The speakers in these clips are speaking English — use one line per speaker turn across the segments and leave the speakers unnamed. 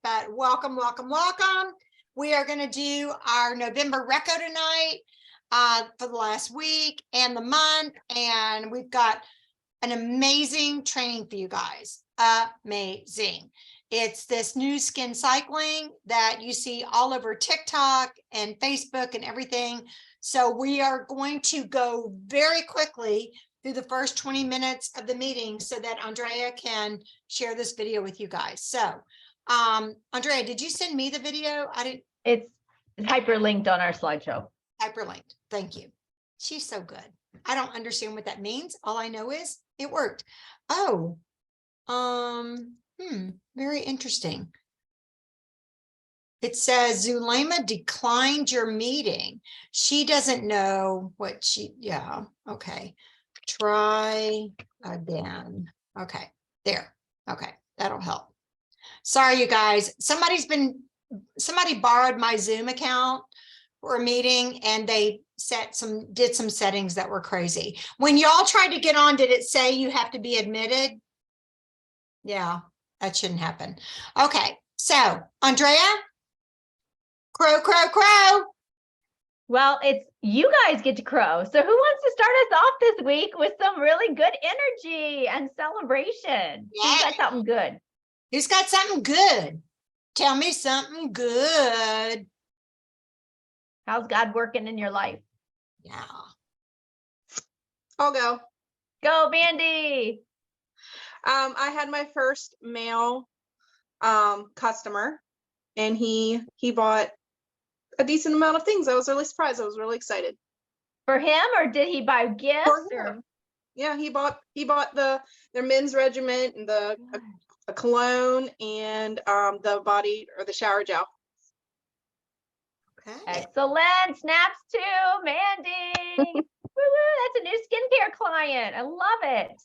but welcome, welcome, welcome. We are going to do our November Reco tonight for the last week and the month, and we've got an amazing training for you guys. Amazing. It's this new skin cycling that you see all over TikTok and Facebook and everything. So we are going to go very quickly through the first 20 minutes of the meeting so that Andrea can share this video with you guys. So Andrea, did you send me the video? I didn't.
It's hyperlinked on our slideshow.
Hyperlinked. Thank you. She's so good. I don't understand what that means. All I know is it worked. Oh, very interesting. It says Zulema declined your meeting. She doesn't know what yeah, okay. Try again. Okay, there. Okay, that'll help. Sorry, you guys. Somebody borrowed my Zoom account for a meeting and they did some settings that were crazy. When y'all tried to get on, did it say you have to be admitted? Yeah, that shouldn't happen. Okay, so Andrea, crow, crow, crow.
Well, it's you guys get to crow. So who wants to start us off this week with some really good energy and celebration?
Yeah.
Who's got something good?
Who's got something good? Tell me something good.
How's God working in your life?
Yeah.
I'll go.
Go, Bandy.
I had my first male customer, and he bought a decent amount of things. I was really surprised. I was really excited.
For him, or did he buy gifts?
For him. Yeah, he bought their men's regiment and a cologne and the body or the shower gel.
Okay.
Excellent. Snaps to Mandy. Woo-woo, that's a new skincare client. I love it.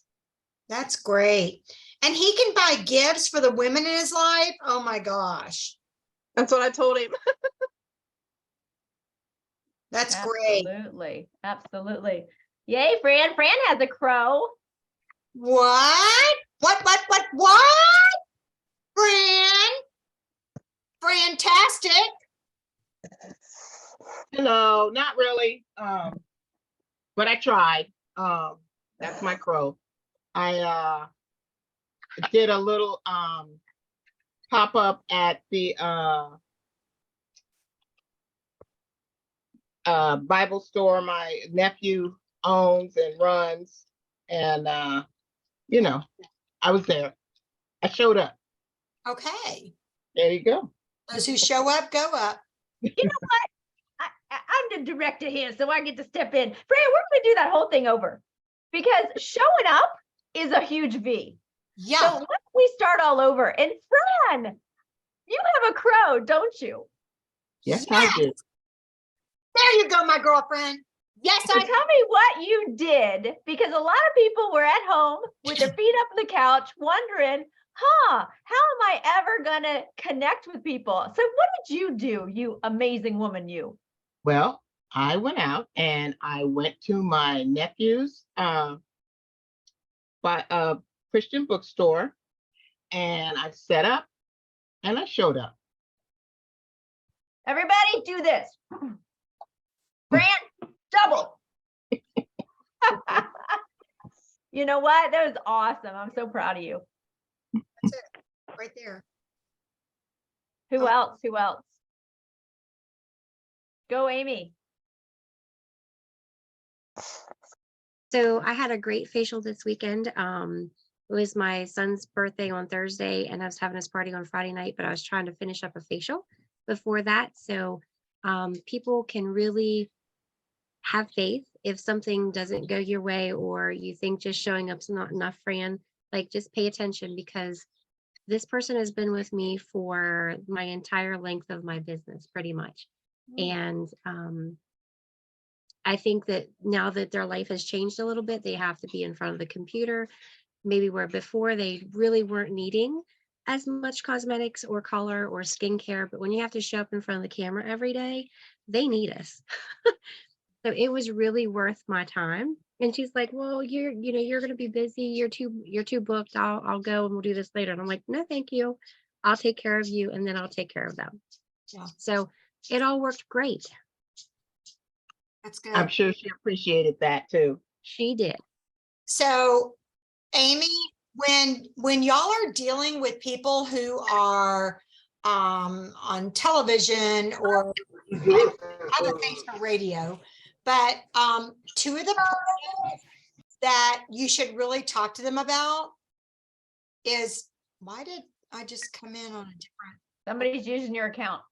That's great. And he can buy gifts for the women in his life. Oh my gosh.
That's what I told him.
That's great.
Absolutely. Absolutely. Yay, Fran. Fran has a crow.
What? What? Fantastic.
Hello, not really. But I tried. That's my crow. I did a little pop-up at the Bible store my nephew owns and runs, and you know, I was there. I showed up.
Okay.
There you go.
Those who show up, go up.
You know what? I'm the director here, so I get to step in. Fran, we're going to do that whole thing over because showing up is a huge V.
Yeah.
So let's we start all over. And Fran, you have a crow, don't you?
Yes, I did.
There you go, my girlfriend. Yes,
So tell me what you did, because a lot of people were at home with their feet up on the couch wondering, how am I ever going to connect with people? So what did you do, you amazing woman, you?
Well, I went out and I went to my nephew's Christian bookstore, and I set up and I showed up.
Everybody do this. Fran, double. You know what? That was awesome. I'm so proud of you.
That's it. Right there.
Who else? Who else? Go, Amy.
So I had a great facial this weekend. It was my son's birthday on Thursday, and I was having his party on Friday night, but I was trying to finish up a facial before that. So people can really have faith. If something doesn't go your way, or you think just showing up's not enough, Fran, like just pay attention, because this person has been with me for my entire length of my business, pretty much. And I think that now that their life has changed a little bit, they have to be in front of the computer, maybe where before they really weren't needing as much cosmetics or color or skincare. But when you have to show up in front of the camera every day, they need us. So it was really worth my time. And she's like, well, you're going to be busy. You're too booked. I'll go and we'll do this later. And I'm like, no, thank you. I'll take care of you and then I'll take care of them.
Yeah.
So it all worked great.
That's
I'm
good.
sure she appreciated that too.
She did.
So Amy, when y'all are dealing with people who are on television or other things for radio, but two of the problems that you should really talk to them about is, why did I just come in on a different,
Somebody's using your account.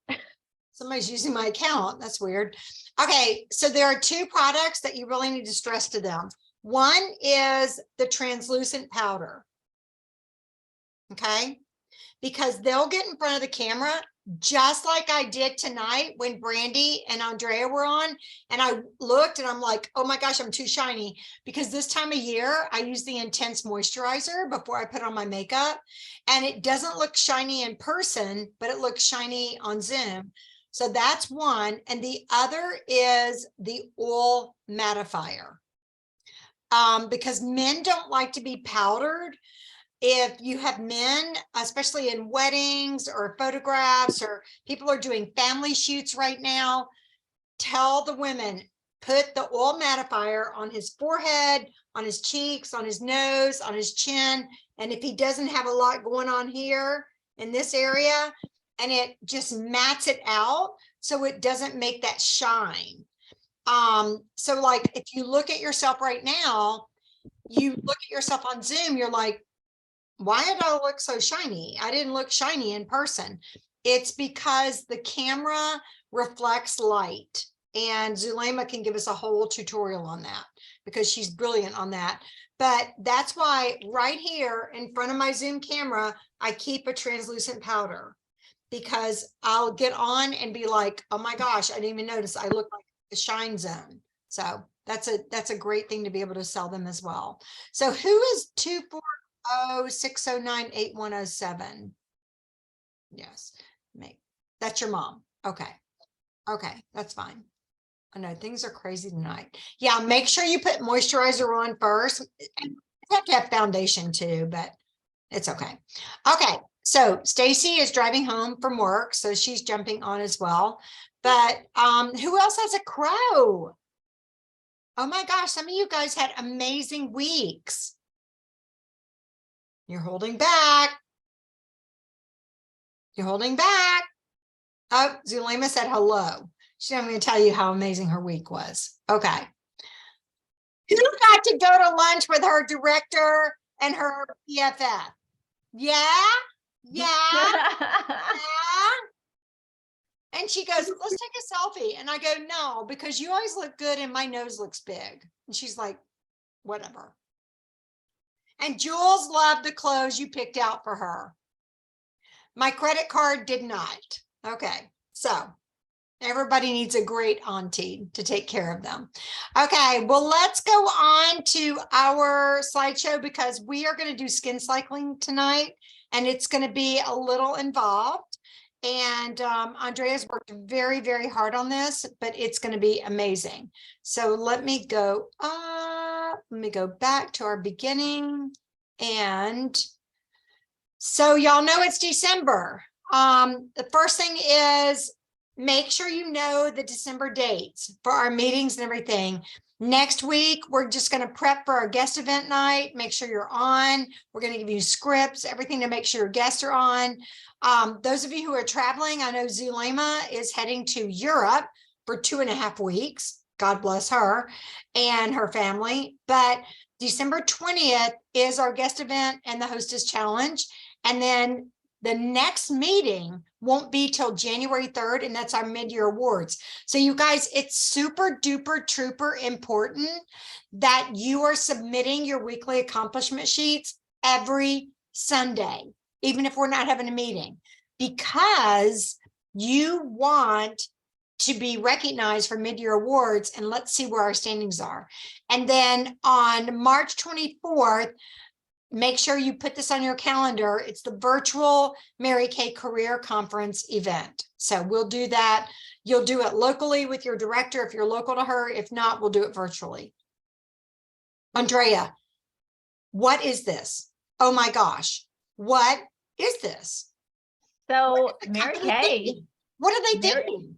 somebody's using my account. That's weird. Okay, so there are two products that you really need to stress to them. One is the translucent powder. Okay, because they'll get in front of the camera just like I did tonight when Brandy and Andrea were on, and I looked and I'm like, oh my gosh, I'm too shiny, because this time of year I use the intense moisturizer before I put on my makeup, and it doesn't look shiny in person, but it looks shiny on Zoom. So that's one. And the other is the oil mattifier. Because men don't like to be powdered. If you have men, especially in weddings or photographs, or people are doing family shoots right now, tell the women, put the oil mattifier on his forehead, on his cheeks, on his nose, on his chin. And if he doesn't have a lot going on here in this area, and it just mats it out so it doesn't make that shine. So like if you look at yourself right now, you look at yourself on Zoom, you're like, why did I look so shiny? I didn't look shiny in person. It's because the camera reflects light, and Zulema can give us a whole tutorial on that because she's brilliant on that. But that's why right here in front of my Zoom camera, I keep a translucent powder, because I'll get on and be like, oh my gosh, I didn't even notice I look like the shine zone. So that's a great thing to be able to sell them as well. So who is 240-609-8107? Yes, that's your mom. Okay. Okay, that's fine. I know things are crazy tonight. Yeah, make sure you put moisturizer on first. And you have to have foundation too, but it's okay. Okay, so Stacy is driving home from work, so she's jumping on as well. But who else has a crow? Oh my gosh, some of you guys had amazing weeks. You're holding back. You're holding back. Oh, Zulema said hello. She's not going to tell you how amazing her week was. Okay. Who got to go to lunch with her director and her BFF? Yeah? Yeah? Yeah? And she goes, let's take a selfie. And I go, no, because you always look good and my nose looks big. And she's like, whatever. And Jules loved the clothes you picked out for her. My credit card did not. Okay, so everybody needs a great auntie to take care of them. Okay, well, let's go on to our slideshow because we are going to do skin cycling tonight, and it's going to be a little involved. And Andrea's worked very, very hard on this, but it's going to be amazing. So let me go up. Let me go back to our beginning. And so y'all know it's December. The first thing is make sure you know the December dates for our meetings and everything. Next week, we're just going to prep for our guest event night. Make sure you're on. We're going to give you scripts, everything to make sure your guests are on. Those of you who are traveling, I know Zulema is heading to Europe for 2.5 weeks. God bless her and her family. But December 20th is our guest event and the hostess challenge. And then the next meeting won't be till January 3rd, and that's our mid-year awards. So you guys, it's super duper trooper important that you are submitting your weekly accomplishment sheets every Sunday, even if we're not having a meeting, because you want to be recognized for mid-year awards, and let's see where our standings are. And then on March 24th, make sure you put this on your calendar. It's the virtual Mary Kay Career Conference event. So we'll do that. You'll do it locally with your director if you're local to her. If not, we'll do it virtually. Andrea, what is this? Oh my gosh, what is this?
So
The
Mary
company
Kay,
thinking? What are they
Mary-
thinking?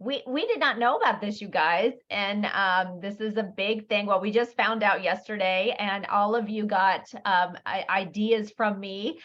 we did not know about this, you guys, and this is a big thing. Well, we just found out yesterday, and all of you got ideas from me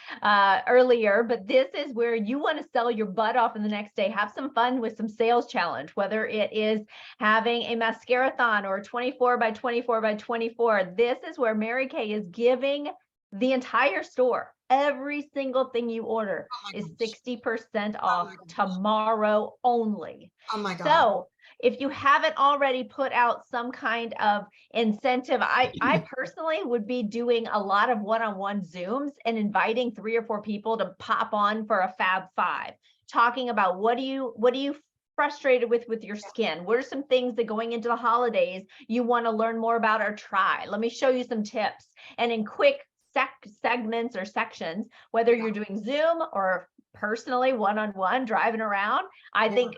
earlier. But this is where you want to sell your butt off in the next day. Have some fun with some sales challenge, whether it is having a mascara-thon or 24 by 24 by 24. This is where Mary Kay is giving the entire store, every single thing you order
Oh my
is
gosh.
60% off
my gosh.
tomorrow only.
Oh my God.
So if you haven't already put out some kind of incentive, I personally would be doing a lot of one-on-one Zooms and inviting 3 or 4 people to pop on for a Fab Five, talking about what do you frustrated with your skin? What are some things that going into the holidays you want to learn more about or try? Let me show you some tips. And in quick segments or sections, whether you're doing Zoom or personally one-on-one driving around, I think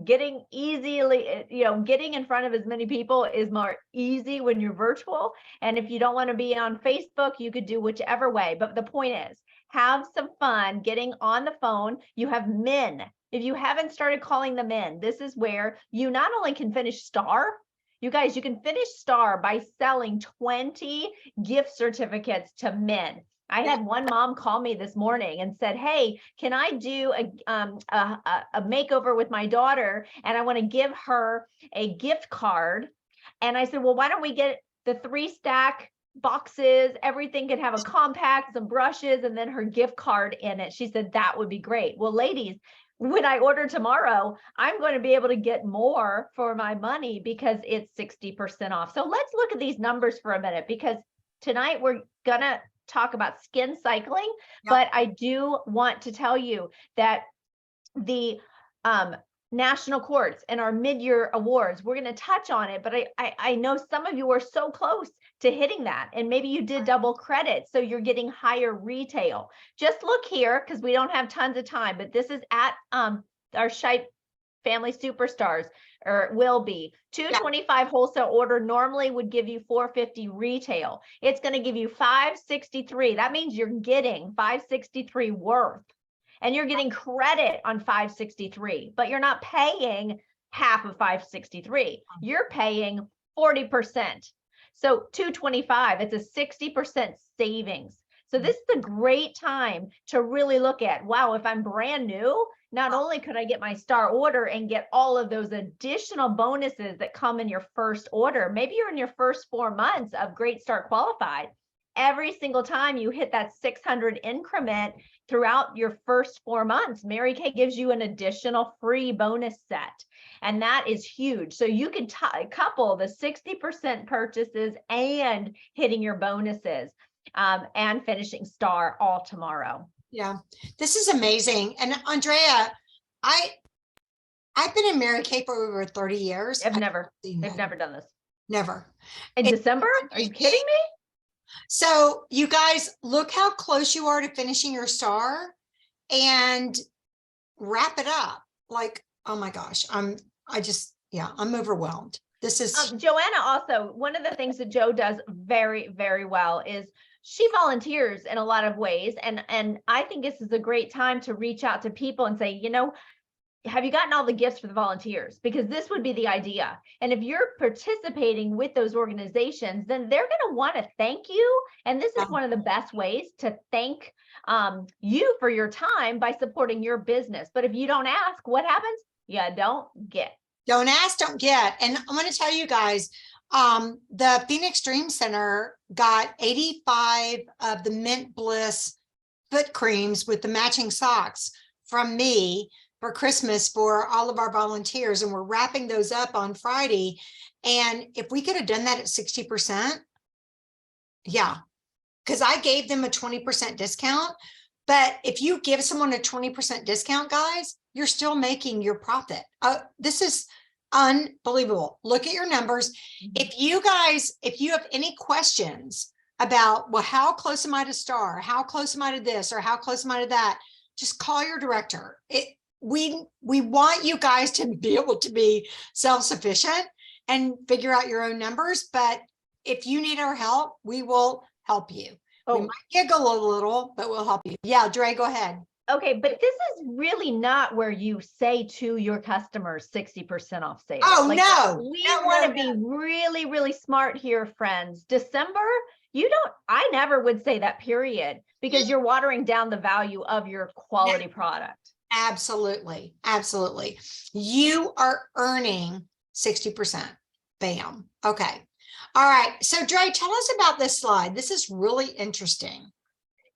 getting getting in front of as many people is more easy when you're virtual. And if you don't want to be on Facebook, you could do whichever way. But the point is, have some fun getting on the phone. You have men. If you haven't started calling them in, this is where you not only can finish STAR, you guys, you can finish STAR by selling 20 gift certificates to men. I had one mom call me this morning and said, hey, can I do a makeover with my daughter? And I want to give her a gift card. And I said, well, why don't we get the 3-stack boxes? Everything could have a compact, some brushes, and then her gift card in it. She said, that would be great. Well, ladies, when I order tomorrow, I'm going to be able to get more for my money because it's 60% off. So let's look at these numbers for a minute, because tonight we're gonna talk about skin cycling, but I do want to tell you that the national courts and our mid-year awards, we're going to touch on it, but I know some of you are so close to hitting that, and maybe you did double credit, so you're getting higher retail. Just look here, because we don't have tons of time, but this is at our Shite Family Superstars, or it will be. 225 wholesale order normally would give you 450 retail. It's going to give you 563. That means you're getting 563 worth, and you're getting credit on 563, but you're not paying half of 563. You're paying 40%. So 225, it's a 60% savings. So this is a great time to really look at, wow, if I'm brand new, not only could I get my STAR order and get all of those additional bonuses that come in your first order, maybe you're in your first 4 months of Great Start Qualified. Every single time you hit that 600 increment throughout your first 4 months, Mary Kay gives you an additional free bonus set. And that is huge. So you can couple the 60% purchases and hitting your bonuses and finishing STAR all tomorrow.
Yeah, this is amazing. And Andrea, I've been in Mary Kay for over 30 years.
I've never
seen that.
never done this.
Never.
In
It-
December? Are you kidding me?
So you guys, look how close you are to finishing your STAR and wrap it up. Like, oh my gosh, I'm overwhelmed. This is
Joanna also, one of the things that Joe does very, very well is she volunteers in a lot of ways. And I think this is a great time to reach out to people and say, you know, have you gotten all the gifts for the volunteers? Because this would be the idea. And if you're participating with those organizations, then they're going to want to thank you. And this is one of the best ways to thank you for your time by supporting your business. But if you don't ask, what happens? You don't get.
don't ask, don't get. And I'm going to tell you guys, the Phoenix Dream Center got 85 of the Mint Bliss foot creams with the matching socks from me for Christmas for all of our volunteers. And we're wrapping those up on Friday. And if we could have done that at 60%, yeah, because I gave them a 20% discount. But if you give someone a 20% discount, guys, you're still making your profit. This is unbelievable. Look at your numbers. If you have any questions about, well, how close am I to STAR? How close am I to this? Or how close am I to that? Just call your director. We want you guys to be able to be self-sufficient and figure out your own numbers. But if you need our help, we will help you. We might giggle a little, but we'll help you. Yeah, Dre, go ahead.
Okay, but this is really not where you say to your customers 60% off sale.
Oh,
Like,
no.
we
No,
want to
no,
be really, really smart here, friends. December, I never would say that, period, because you're watering down the value of your quality product.
Absolutely. Absolutely. You are earning 60%. Bam. Okay. All right. So Dre, tell us about this slide. This is really interesting.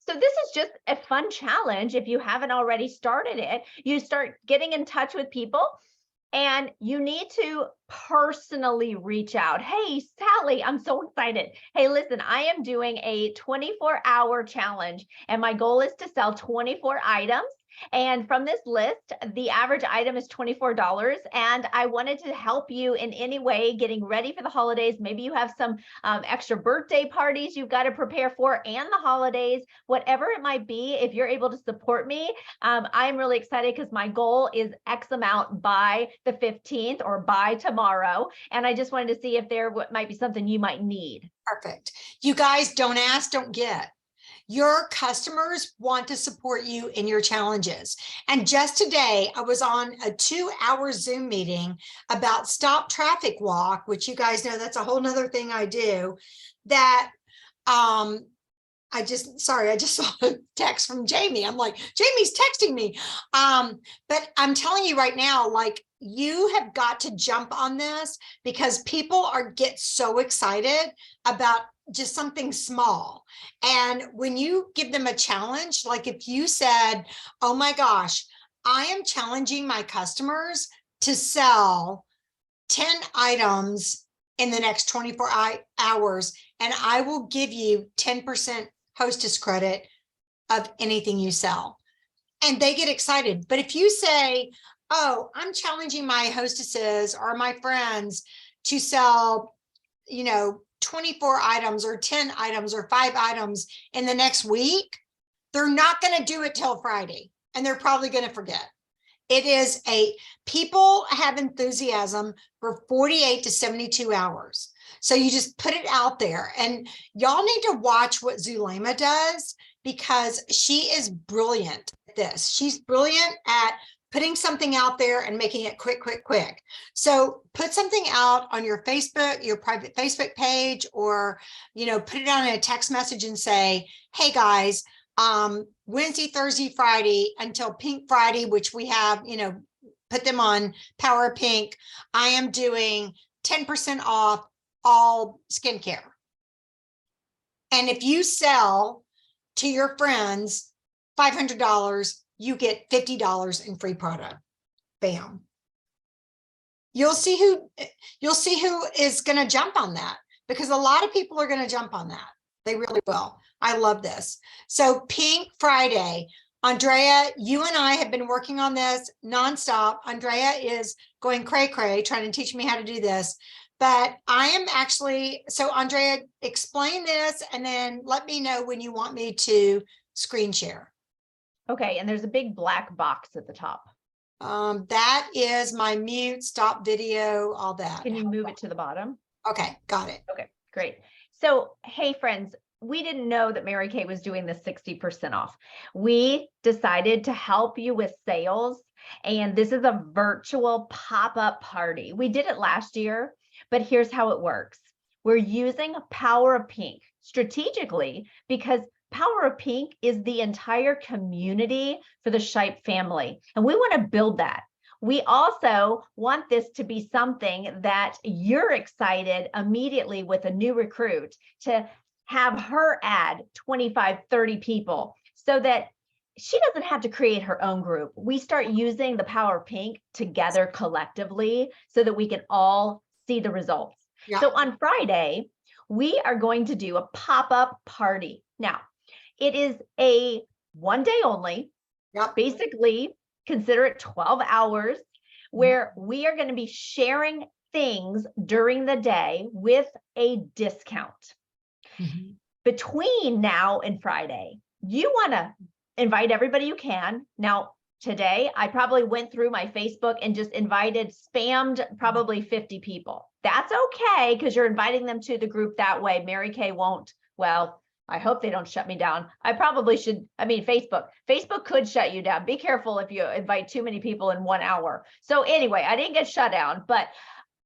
So this is just a fun challenge. If you haven't already started it, you start getting in touch with people and you need to personally reach out. Hey, Sally, I'm so excited. Hey, listen, I am doing a 24-hour challenge and my goal is to sell 24 items. And from this list, the average item is $24. And I wanted to help you in any way getting ready for the holidays. Maybe you have some extra birthday parties you've got to prepare for and the holidays, whatever it might be. If you're able to support me, I'm really excited because my goal is X amount by the 15th or by tomorrow. And I just wanted to see if there might be something you might need.
Perfect. You guys don't ask, don't get. Your customers want to support you in your challenges. And just today, I was on a 2-hour Zoom meeting about Stop Traffic Walk, which you guys know that's a whole nother thing I do, that I just saw a text from Jamie. I'm like, Jamie's texting me. But I'm telling you right now, like, you have got to jump on this because people get so excited about just something small. And when you give them a challenge, like if you said, oh my gosh, I am challenging my customers to sell 10 items in the next 24 hours, and I will give you 10% hostess credit of anything you sell. And they get excited. But if you say, oh, I'm challenging my hostesses or my friends to sell, 24 items or 10 items or 5 items in the next week, they're not going to do it till Friday. And they're probably going to forget. People have enthusiasm for 48 to 72 hours. So you just put it out there, and y'all need to watch what Zulema does because she is brilliant at this. She's brilliant at putting something out there and making it quick. So put something out on your Facebook, your private Facebook page, or, put it on a text message and say, hey guys, Wednesday, Thursday, Friday until Pink Friday, which we have, put them on Power of Pink. I am doing 10% off all skincare. And if you sell to your friends $500, you get $50 in free product. Bam. You'll see who is going to jump on that, because a lot of people are going to jump on that. They really will. I love this. So Pink Friday, Andrea, you and I have been working on this nonstop. Andrea is going cray trying to teach me how to do this. But I am actually, so Andrea, explain this and then let me know when you want me to screen share.
Okay, and there's a big black box at the top.
That is my mute, stop video, all that.
Can you move it to the bottom?
Okay, got it.
Okay, great. So, hey friends, we didn't know that Mary Kay was doing the 60% off. We decided to help you with sales, and this is a virtual pop-up party. We did it last year, but here's how it works. We're using Power of Pink strategically because Power of Pink is the entire community for the Shipe family, and we want to build that. We also want this to be something that you're excited immediately with a new recruit to have her add 25, 30 people so that she doesn't have to create her own group. We start using the Power of Pink together collectively so that we can all see the results.
Yeah.
So on Friday, we are going to do a pop-up party. Now, it is a one day only.
Yep.
Basically, consider it 12 hours where we are going to be sharing things during the day with a discount.
Mm-hmm.
Between now and Friday, you want to invite everybody you can. Now, today, I probably went through my Facebook and just spammed probably 50 people. That's okay, because you're inviting them to the group that way. Mary Kay won't, well, I hope they don't shut me down. I probably should. I mean, Facebook could shut you down. Be careful if you invite too many people in 1 hour. So anyway, I didn't get shut down, but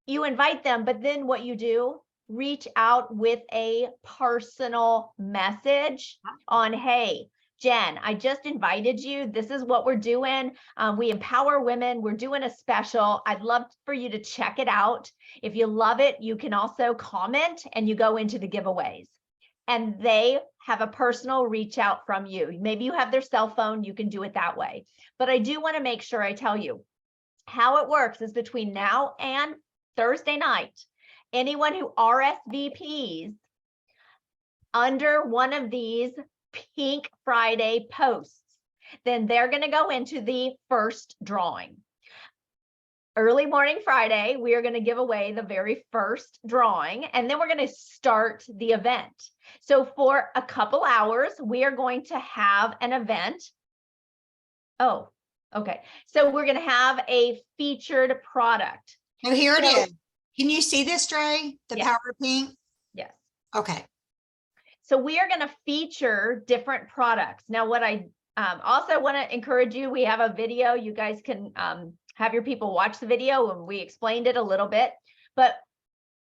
you invite them. But then what you do, reach out with a personal message on, hey, Jen, I just invited you. This is what we're doing. We empower women. We're doing a special. I'd love for you to check it out. If you love it, you can also comment and you go into the giveaways. And they have a personal reach out from you. Maybe you have their cell phone. You can do it that way. But I do want to make sure I tell you how it works is between now and Thursday night. Anyone who RSVPs under one of these Pink Friday posts, then they're going to go into the first drawing. Early morning Friday, we are going to give away the very first drawing, and then we're going to start the event. So for a couple hours, we are going to have an event. Oh, okay. So we're going to have a featured product.
Oh, here it
So-
is. Can you see this, Dre? The
Yes.
Power of Pink?
Yes.
Okay.
So we are going to feature different products. Now, what I also want to encourage you, we have a video. You guys can have your people watch the video, and we explained it a little bit, but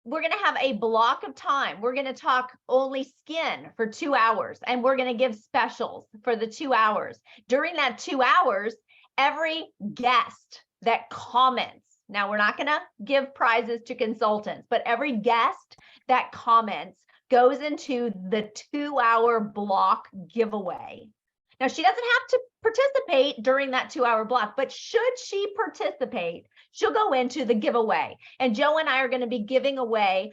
we're going to have a block of time. We're going to talk only skin for 2 hours, and we're going to give specials for the 2 hours. During that 2 hours, every guest that comments, now we're not going to give prizes to consultants, but every guest that comments goes into the 2-hour block giveaway. Now, she doesn't have to participate during that 2-hour block, but should she participate, she'll go into the giveaway. And Joe and I are going to be giving away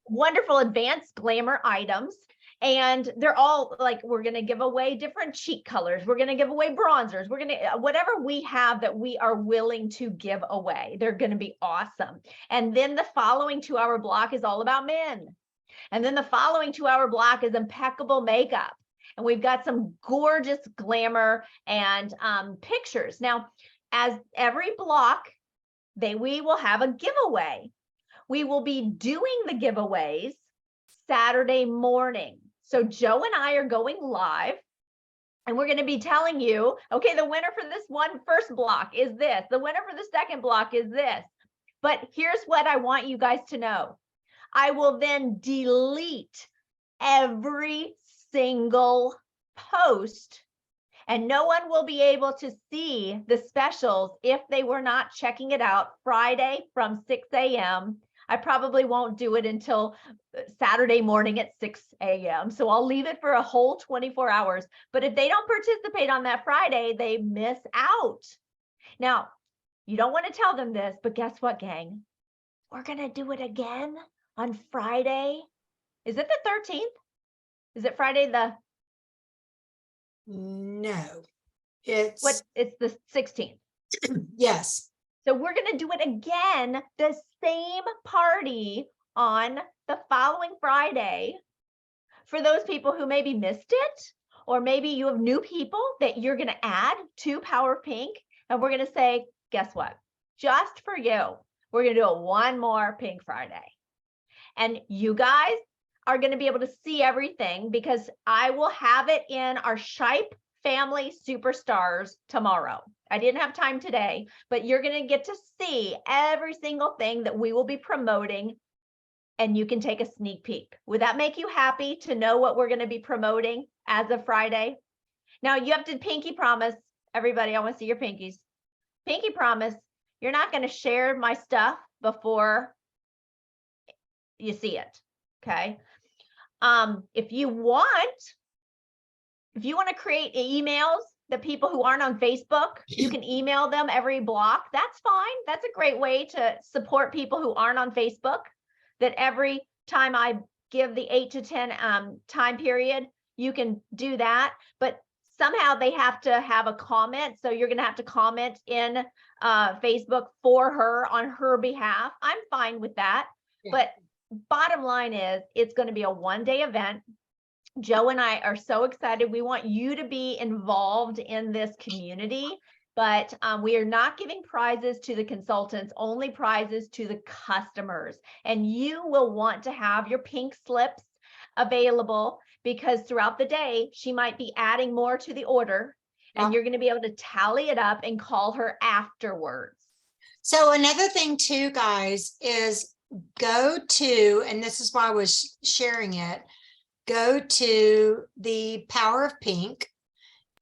wonderful advanced glamour items. And they're all like, we're going to give away different cheek colors. We're going to give away bronzers. We're going to, whatever we have that we are willing to give away, they're going to be awesome. And then the following 2-hour block is all about men. And then the following 2-hour block is impeccable makeup. And we've got some gorgeous glamour and pictures. Now, as every block, we will have a giveaway. We will be doing the giveaways Saturday morning. So Joe and I are going live, and we're going to be telling you, okay, the winner for this first block is this. The winner for the second block is this. But here's what I want you guys to know. I will then delete every single post, and no one will be able to see the specials if they were not checking it out Friday from 6 a.m. I probably won't do it until Saturday morning at 6 a.m. So I'll leave it for a whole 24 hours. But if they don't participate on that Friday, they miss out. Now, you don't want to tell them this, but guess what, gang? We're going to do it again on Friday. Is it the 13th? Is it Friday the
No, it's,
what? It's the 16th.
yes.
So we're going to do it again, the same party on the following Friday for those people who maybe missed it, or maybe you have new people that you're going to add to Power of Pink. And we're going to say, guess what? Just for you, we're going to do one more Pink Friday. And you guys are going to be able to see everything because I will have it in our Shipe Family Superstars tomorrow. I didn't have time today, but you're going to get to see every single thing that we will be promoting, and you can take a sneak peek. Would that make you happy to know what we're going to be promoting as of Friday? Now you have to pinky promise, everybody, I want to see your pinkies. Pinky promise, you're not going to share my stuff before you see it. Okay. If you want to create emails that people who aren't on Facebook, you can email them every block. That's fine. That's a great way to support people who aren't on Facebook, that every time I give the 8 to 10 time period, you can do that. But somehow they have to have a comment. So you're going to have to comment in Facebook for her on her behalf. I'm fine with that.
Yeah.
But bottom line is it's going to be a one-day event. Joe and I are so excited. We want you to be involved in this community, but we are not giving prizes to the consultants, only prizes to the customers. And you will want to have your pink slips available because throughout the day, she might be adding more to the order and
Yeah.
you're going to be able to tally it up and call her afterwards.
So another thing too, guys, is go to, and this is why I was sharing it, go to the Power of Pink.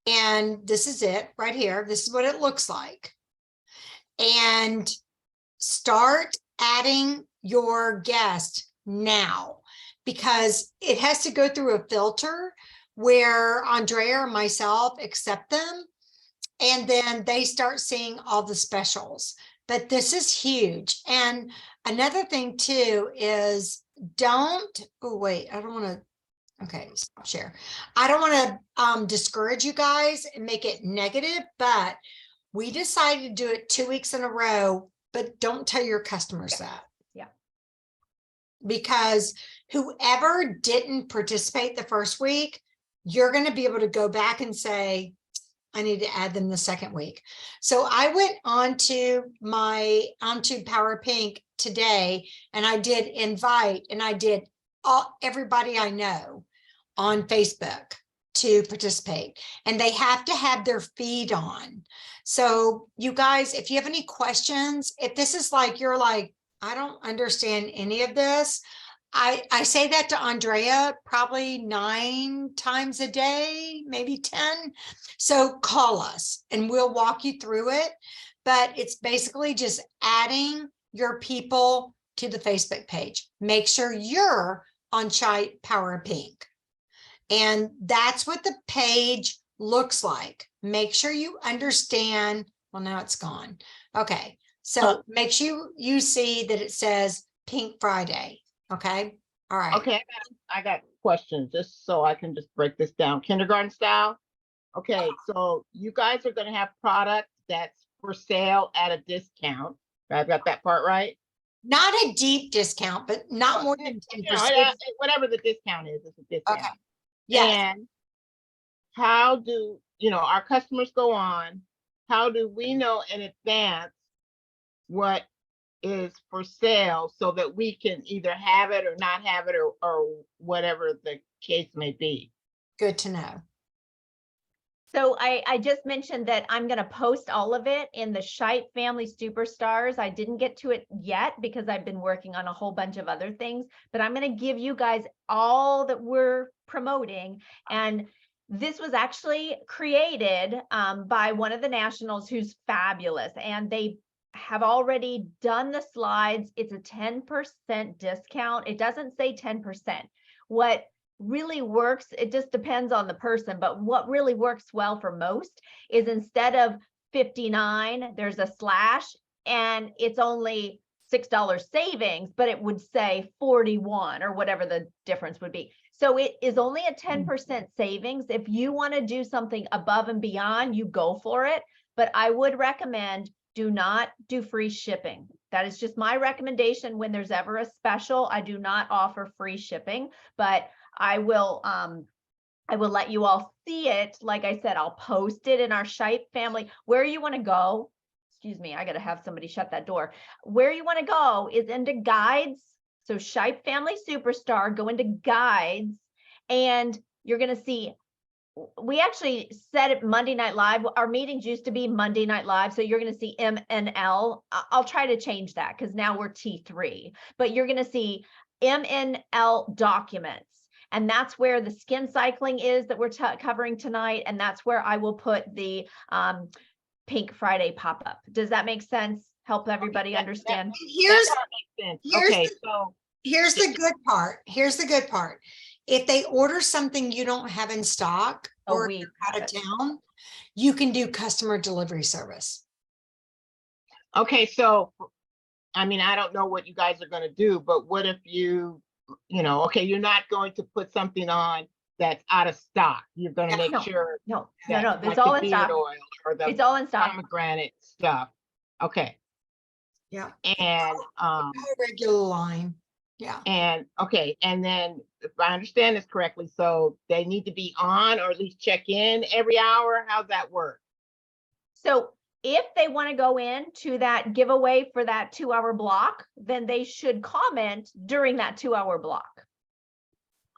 And this is it right here. This is what it looks like. And start adding your guest now, because it has to go through a filter where Andrea or myself accept them. And then they start seeing all the specials. But this is huge. And another thing too is don't, oh wait, I don't want to, okay, stop share. I don't want to discourage you guys and make it negative, but we decided to do it 2 weeks in a row, but don't tell your customers that.
Yeah.
Because whoever didn't participate the first week, you're going to be able to go back and say, I need to add them the second week. So I went onto Power Pink today and I did invite and I did everybody I know on Facebook to participate, and they have to have their feed on. So you guys, if you have any questions, if this is like, you're like, I don't understand any of this, I say that to Andrea probably 9 times a day, maybe 10. So call us and we'll walk you through it. But it's basically just adding your people to the Facebook page. Make sure you're on Power of Pink. And that's what the page looks like. Make sure you understand. Well, now it's gone. Okay. So make sure you see that it says Pink Friday. Okay. All right.
Okay, I got questions just so I can just break this down. Kindergarten style. Okay, so you guys are going to have product that's for sale at a discount. I've got that part right?
Not a deep discount, but not more than 10%.
You know, whatever the discount is, it's a discount.
Okay. Yeah.
And how do, our customers go on? How do we know in advance what is for sale so that we can either have it or not have it or whatever the case may be?
Good to know.
So I just mentioned that I'm going to post all of it in the Shite Family Superstars. I didn't get to it yet because I've been working on a whole bunch of other things, but I'm going to give you guys all that we're promoting. And this was actually created by one of the nationals who's fabulous, and they have already done the slides. It's a 10% discount. It doesn't say 10%. What really works, it just depends on the person, but what really works well for most is instead of 59, there's a slash and it's only $6 savings, but it would say 41 or whatever the difference would be. So it is only a 10% savings. If you want to do something above and beyond, you go for it. But I would recommend do not do free shipping. That is just my recommendation. When there's ever a special, I do not offer free shipping, but I will let you all see it. Like I said, I'll post it in our Shite Family. Where you want to go, excuse me, I got to have somebody shut that door. Where you want to go is into guides. So Shite Family Superstar, go into guides, and you're going to see, we actually said it Monday Night Live. Our meetings used to be Monday Night Live. So you're going to see MNL. I'll try to change that because now we're T3, but you're going to see MNL documents. And that's where the skin cycling is that we're covering tonight. And that's where I will put the Pink Friday pop-up. Does that make sense? Help everybody understand?
Here's
Okay, so
here's the good part. Here's the good part. If they order something you don't have in stock or you're out of town, you can do customer delivery service.
okay, so I mean, I don't know what you guys are going to do, but what if okay, you're not going to put something on that's out of stock. You're going to make sure.
No,
that,
it's
like
all
the
in
beard
stock.
oil or the
It's all in stock.
pomegranate stuff. Okay.
Yeah.
And
A regular line. Yeah.
and okay, and then if I understand this correctly, so they need to be on or at least check in every hour. How's that work?
So if they want to go into that giveaway for that 2-hour block, then they should comment during that 2-hour block.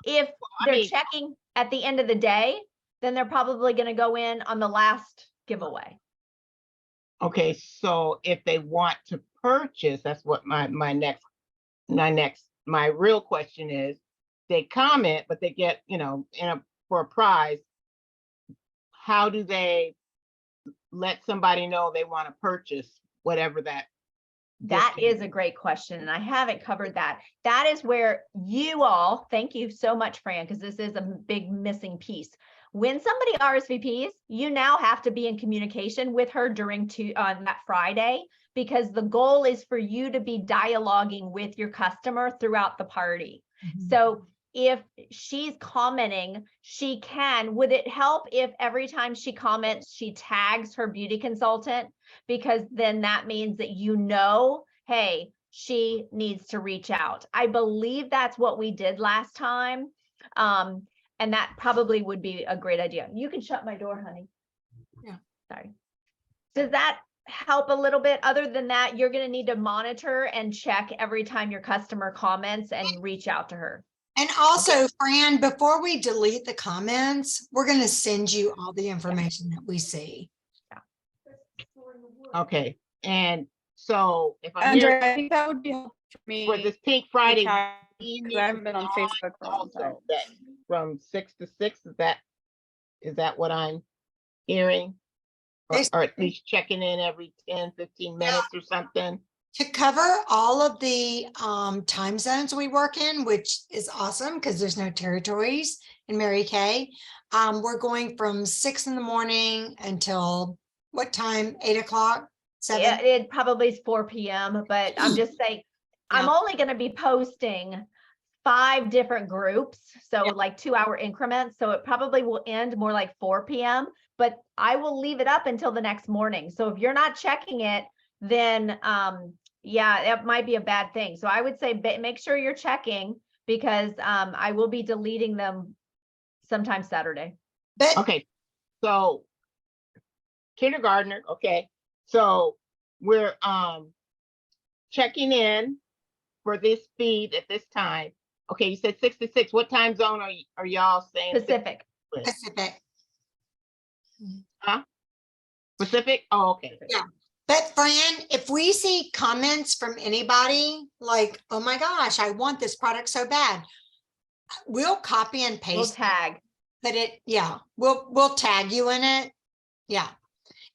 if
I
they're
mean-
checking at the end of the day, then they're probably gonna go in on the last giveaway.
Okay, so if they want to purchase, that's what my real question is. They comment, but they get, for a prize. How do they let somebody know they want to purchase whatever that?
That
discount
is a great question, and I haven't covered that. That is where you all, thank you so much, Fran, because this is a big missing piece. When somebody RSVPs, you now have to be in communication with her on that Friday, because the goal is for you to be dialoguing with your customer throughout the party. So if she's commenting, would it help if every time she comments, she tags her beauty consultant? Because then that means that hey, she needs to reach out. I believe that's what we did last time. And that probably would be a great idea. You can shut my door, honey.
Yeah.
Sorry. Does that help a little bit? Other than that, you're going to need to monitor and check every time your customer comments and reach out to her.
And also, Fran, before we delete the comments, we're going to send you all the information that we see.
Okay, and so if I'm
Andrea,
here
I think that would be helpful for me.
for this Pink Friday,
because
we
I
need
haven't
to
been on
be
Facebook for a long time.
also that from 6 to 6, is that what I'm hearing? Or at least checking in every 10, 15 minutes or something?
To cover all of the time zones we work in, which is awesome because there's no territories in Mary Kay. We're going from 6 in the morning until what time? 8 o'clock? 7?
Yeah, it probably is 4 p.m., but I'm just saying, I'm
Yeah.
only going to be posting 5 different groups, so like 2-hour increments. So it probably will end more like 4 p.m., but I will leave it up until the next morning. So if you're not checking it, then yeah, it might be a bad thing. So I would say make sure you're checking, because I will be deleting them sometime Saturday.
But
Okay, so kindergartner, okay, so we're checking in for this feed at this time. Okay, you said 6 to 6. What time zone are y'all saying?
Pacific.
Pacific.
Pacific? Oh, okay.
Yeah. But Fran, if we see comments from anybody like, oh my gosh, I want this product so bad, we'll copy and
We'll
paste.
tag.
But we'll tag you in it. Yeah.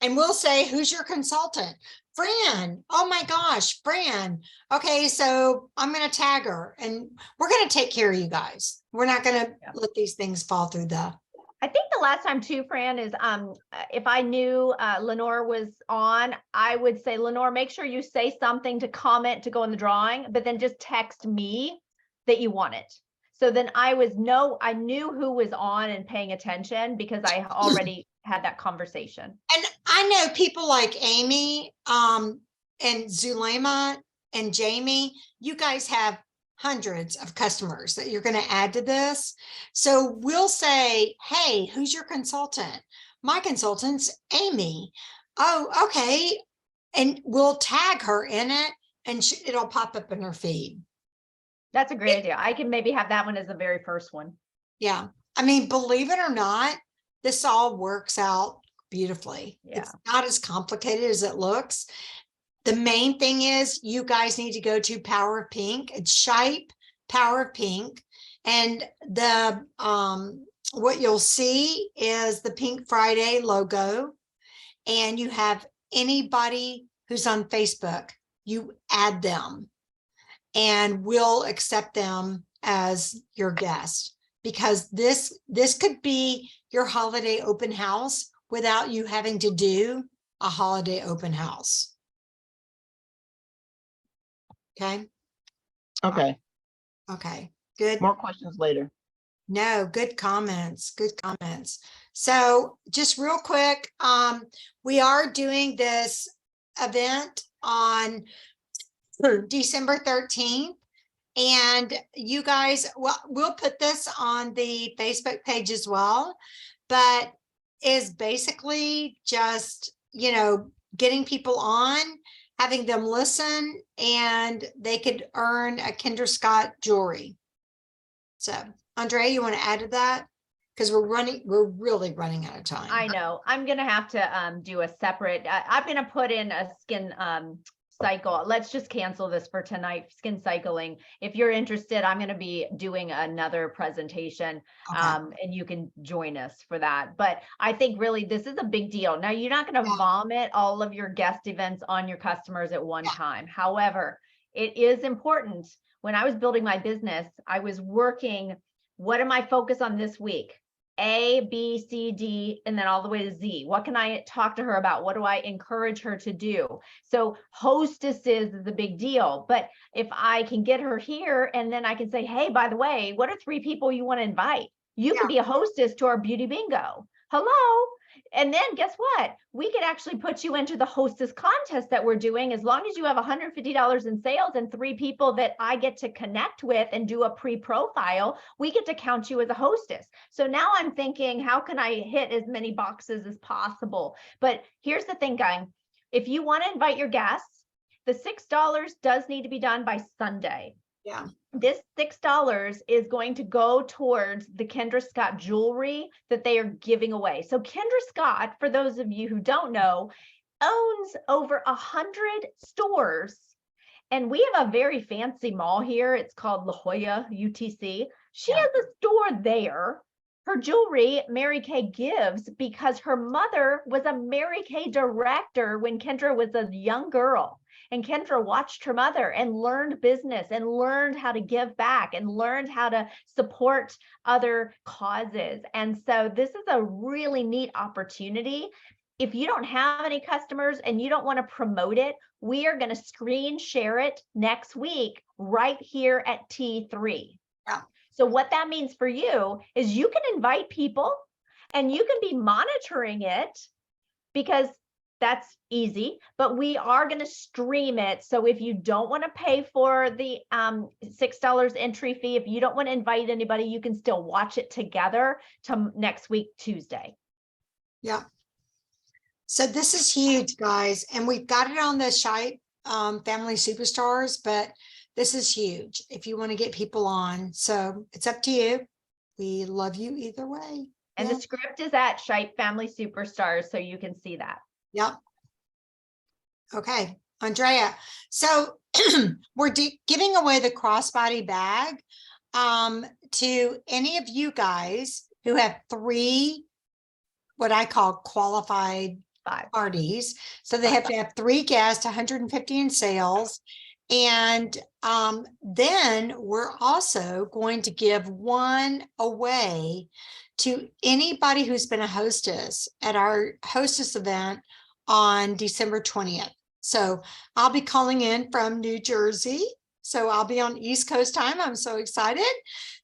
And we'll say, who's your consultant? Fran. Oh my gosh, Fran. Okay, so I'm going to tag her and we're going to take care of you guys. We're not going to let these things fall through the.
I think the last time too, Fran, is if I knew Lenore was on, I would say, Lenore, make sure you say something to comment to go in the drawing, but then just text me that you want it. So then I knew who was on and paying attention, because I already had that conversation.
And I know people like Amy and Zulema and Jamie, you guys have hundreds of customers that you're going to add to this. So we'll say, hey, who's your consultant? My consultant's Amy. Oh, okay. And we'll tag her in it and it'll pop up in her feed.
That's a great idea. I can maybe have that one as the very first one.
Yeah. I mean, believe it or not, this all works out beautifully.
Yeah.
It's not as complicated as it looks. The main thing is you guys need to go to Power of Pink. It's Shipe Power of Pink. And the what you'll see is the Pink Friday logo. And you have anybody who's on Facebook, you add them. And we'll accept them as your guest, because this could be your holiday open house without you having to do a holiday open house. Okay.
Okay,
Okay, good.
more questions later.
No, good comments, good comments. So just real quick, we are doing this event on December 13th. And you guys, well, we'll put this on the Facebook page as well, but is basically just, getting people on, having them listen, and they could earn a Kinder Scott jewelry. So Andrea, you want to add to that? Because we're really running out of time.
I know. I'm gonna have to do a separate, I'm gonna put in a skin cycle. Let's just cancel this for tonight, skin cycling. If you're interested, I'm gonna be doing another presentation
Okay.
and you can join us for that. But I think really this is a big deal. Now, you're not gonna
Yeah.
vomit all of your guest events on your customers at one
Yeah.
time. However, it is important. When I was building my business, I was working, what am I focused on this week? A, B, C, D, and then all the way to Z. What can I talk to her about? What do I encourage her to do? So hostesses is a big deal. But if I can get her here and then I can say, hey, by the way, what are 3 people you want to invite? You could be a hostess to our beauty bingo. Hello. And then guess what? We could actually put you into the hostess contest that we're doing. As long as you have $150 in sales and 3 people that I get to connect with and do a pre-profile, we get to count you as a hostess. So now I'm thinking, how can I hit as many boxes as possible? But here's the thing, guys. If you want to invite your guests, the $6 does need to be done by Sunday.
Yeah.
This $6 is going to go towards the Kendra Scott jewelry that they are giving away. So Kendra Scott, for those of you who don't know, owns over 100 stores. And we have a very fancy mall here. It's called La Jolla UTC. She
Yeah.
has a store there. Her jewelry, Mary Kay gives because her mother was a Mary Kay director when Kendra was a young girl. And Kendra watched her mother and learned business and learned how to give back and learned how to support other causes. And so this is a really neat opportunity. If you don't have any customers and you don't want to promote it, we are going to screen share it next week right here at T3.
Yeah.
So what that means for you is you can invite people and you can be monitoring it because that's easy, but we are going to stream it. So if you don't want to pay for the $6 entry fee, if you don't want to invite anybody, you can still watch it together to next week, Tuesday.
Yeah. So this is huge, guys. And we've got it on the Shite Family Superstars, but this is huge if you want to get people on. So it's up to you. We love you either way.
And
Yeah.
the script is at Shite Family Superstars, so you can see that.
Yep. Okay, Andrea. So we're giving away the crossbody bag to any of you guys who have 3, what I call qualified
5.
parties. So they have to have 3 guests, 150 in sales. And then we're also going to give 1 away to anybody who's been a hostess at our hostess event on December 20th. So I'll be calling in from New Jersey. So I'll be on East Coast time. I'm so excited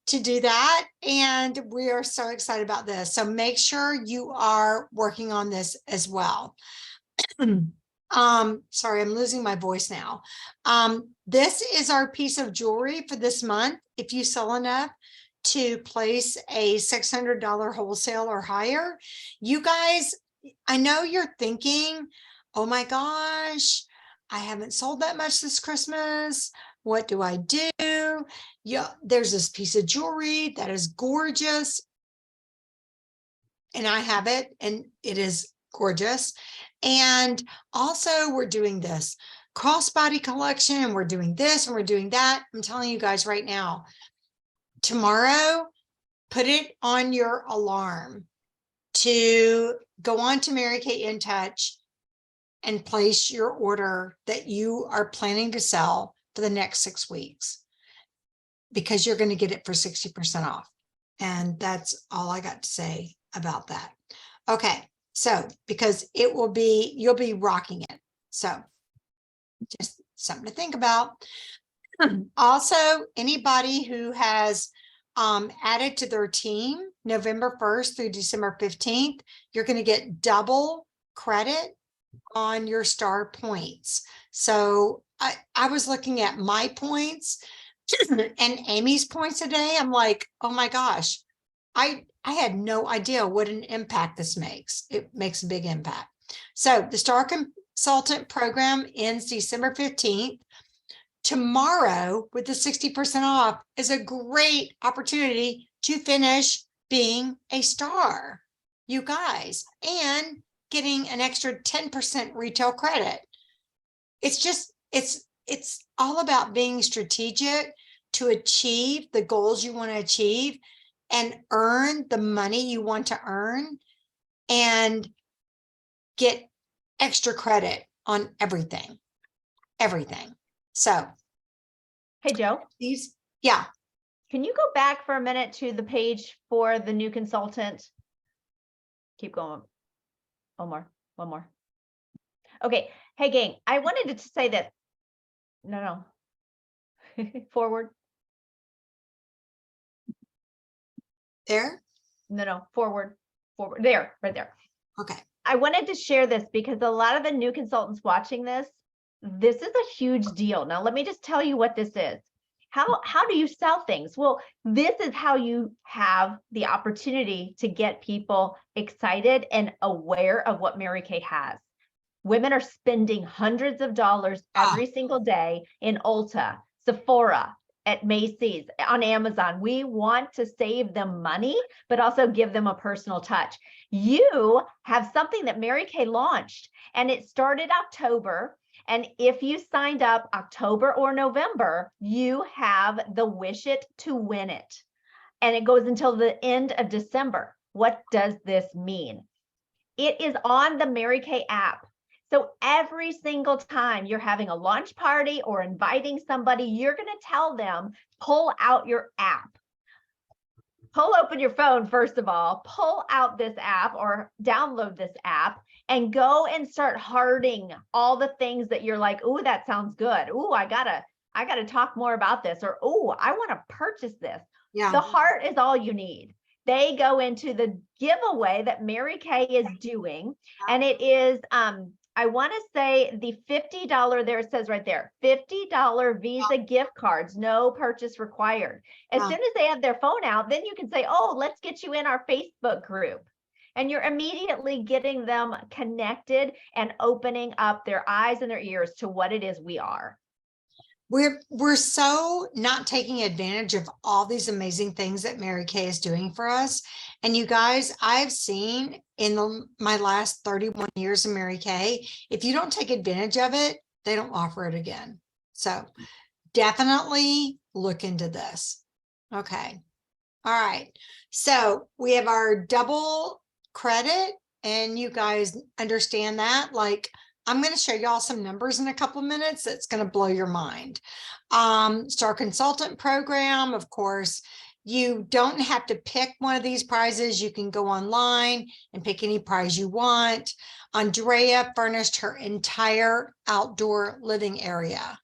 to do that. And we are so excited about this. So make sure you are working on this as well. Sorry, I'm losing my voice now. This is our piece of jewelry for this month. If you sell enough to place a $600 wholesale or higher, you guys, I know you're thinking, oh my gosh, I haven't sold that much this Christmas. What do I do? Yeah, there's this piece of jewelry that is gorgeous. And I have it, and it is gorgeous. And also we're doing this crossbody collection, and we're doing this and we're doing that. I'm telling you guys right now, tomorrow, put it on your alarm to go on to Mary Kay In Touch and place your order that you are planning to sell for the next 6 weeks, because you're going to get it for 60% off. And that's all I got to say about that. Okay. So, because it will be, you'll be rocking it. So just something to think about. Also, anybody who has added to their team November 1st through December 15th, you're going to get double credit on your star points. So I was looking at my points and Amy's points today. I'm like, oh my gosh, I had no idea what an impact this makes. It makes a big impact. So the Star Consultant program ends December 15th. Tomorrow, with the 60% off, is a great opportunity to finish being a star, you guys, and getting an extra 10% retail credit. It's just, it's all about being strategic to achieve the goals you want to achieve and earn the money you want to earn and get extra credit on everything. So
Hey, Joe,
yeah,
can you go back for a minute to the page for the new consultant? Keep going. One more. Okay. Hey, gang, I wanted to say that. No. Forward.
there.
No, forward. There, right there.
Okay.
I wanted to share this because a lot of the new consultants watching this is a huge deal. Now, let me just tell you what this is. How do you sell things? Well, this is how you have the opportunity to get people excited and aware of what Mary Kay has. Women are spending hundreds of dollars every single day in Ulta, Sephora, at Macy's, on Amazon. We want to save them money, but also give them a personal touch. You have something that Mary Kay launched, and it started October. And if you signed up October or November, you have the Wish It to Win It. And it goes until the end of December. What does this mean? It is on the Mary Kay app. So every single time you're having a launch party or inviting somebody, you're going to tell them, pull out your app. Pull open your phone, first of all, pull out this app or download this app and go and start hearting all the things that you're like, oh, that sounds good. Oh, I gotta talk more about this. Or, oh, I want to purchase this.
Yeah.
The heart is all you need. They go into the giveaway that Mary Kay is doing. And it is, I want to say the $50 there, it says right there, $50 Visa gift cards, no purchase required. As soon as they have their phone out, then you can say, oh, let's get you in our Facebook group. And you're immediately getting them connected and opening up their eyes and their ears to what it is we are.
We're so not taking advantage of all these amazing things that Mary Kay is doing for us. And you guys, I've seen in my last 31 years of Mary Kay, if you don't take advantage of it, they don't offer it again. So definitely look into this. Okay. All right. So we have our double credit, and you guys understand that. Like, I'm going to show y'all some numbers in a couple of minutes that's going to blow your mind. Star Consultant Program, of course, you don't have to pick one of these prizes. You can go online and pick any prize you want. Andrea furnished her entire outdoor living area